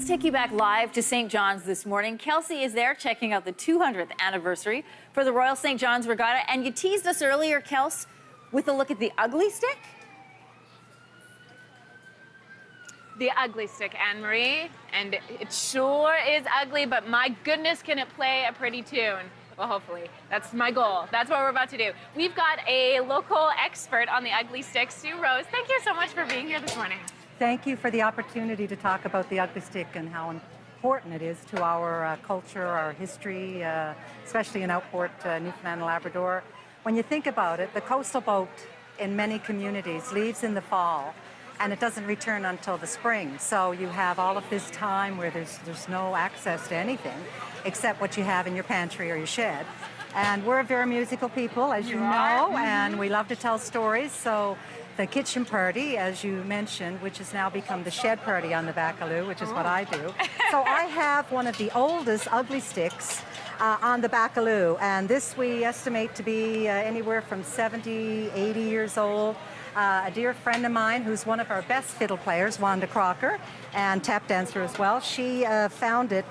Let's take you back live to St. John's this morning. Kelsey is there checking out the 200th anniversary for the Royal St. John's Regatta. And you teased us earlier, Kels, with a look at the ugly stick. The ugly stick, Anne-Marie, and it sure is ugly, but my goodness, can it play a pretty tune? Well, hopefully. That's my goal. That's what we're about to do. We've got a local expert on the ugly stick, Sue Rose. Thank you so much for being here this morning. Thank you for the opportunity to talk about the ugly stick and how important it is to our culture, our history, especially in Outport, Newfoundland and Labrador. When you think about it, the coastal boat in many communities leaves in the fall, and it doesn't return until the spring. So you have all of this time where there's no access to anything except what you have in your pantry or your shed. And we're very musical people, as you know, and we love to tell stories. So the kitchen party, as you mentioned, which has now become the shed party on the Bacaloo, which is what I do. So I have one of the oldest ugly sticks on the Bacaloo, and this we estimate to be anywhere from 70, 80 years old. A dear friend of mine who's one of our best fiddle players, Wanda Crocker, and tap dancer as well, she found it.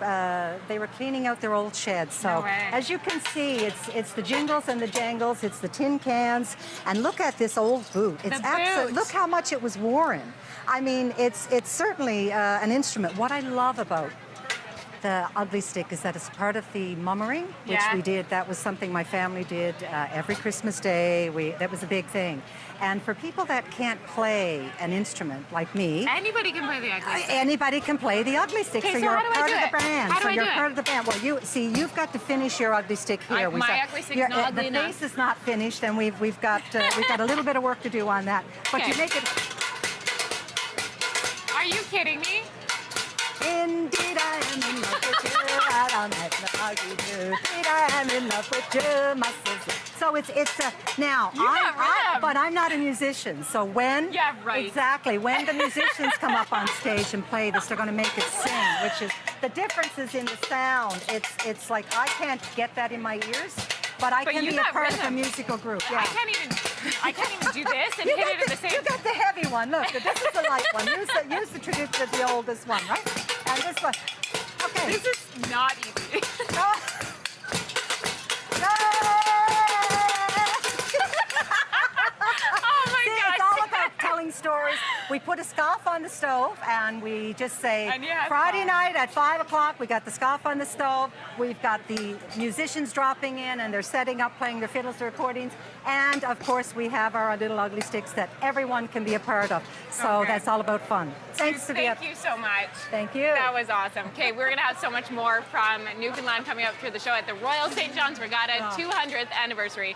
They were cleaning out their old sheds. So as you can see, it's the jingles and the jangles, it's the tin cans, and look at this old boot. It's absolutely, look how much it was worn. I mean, it's certainly an instrument. What I love about the ugly stick is that it's part of the mummering, which we did. That was something my family did every Christmas Day. That was a big thing. And for people that can't play an instrument like me, anybody can play the ugly stick. Anybody can play the ugly stick. Okay, so you're a part of the band. How do I do it? Part of the band. Well, you've got to finish your ugly stick here. My ugly stick is not ugly enough. The face is not finished, and we've got a little bit of work to do on that. But you make it. Are you kidding me? Indeed, I am in love with you. Indeed, I am in love with you, my sister. So it's now. But I'm not a musician. So when exactly when the musicians come up on stage and play this, they're going to make it sing. Which is the difference is in the sound. It's like I can't get that in my ears, but I can be a part of a musical group. Yeah. I can't even do this and hit it at the same. You got the heavy one. Look, this is the light one. Use the tradition of the oldest one, right? And this one. Okay. This is not easy. No. No. Oh my gosh. It's all about telling stories. We put a scarf on the stove and we just say Friday night at 5 o'clock we got the scarf on the stove. We've got the musicians dropping in and they're setting up playing their fiddles, their accordions, and of course we have our little ugly sticks that everyone can be a part of. So that's all about fun. Thank you so much. Thank you. That was awesome. Okay, we're going to have so much more from Newfoundland coming up through the show at the Royal St. John's Regatta 200th anniversary.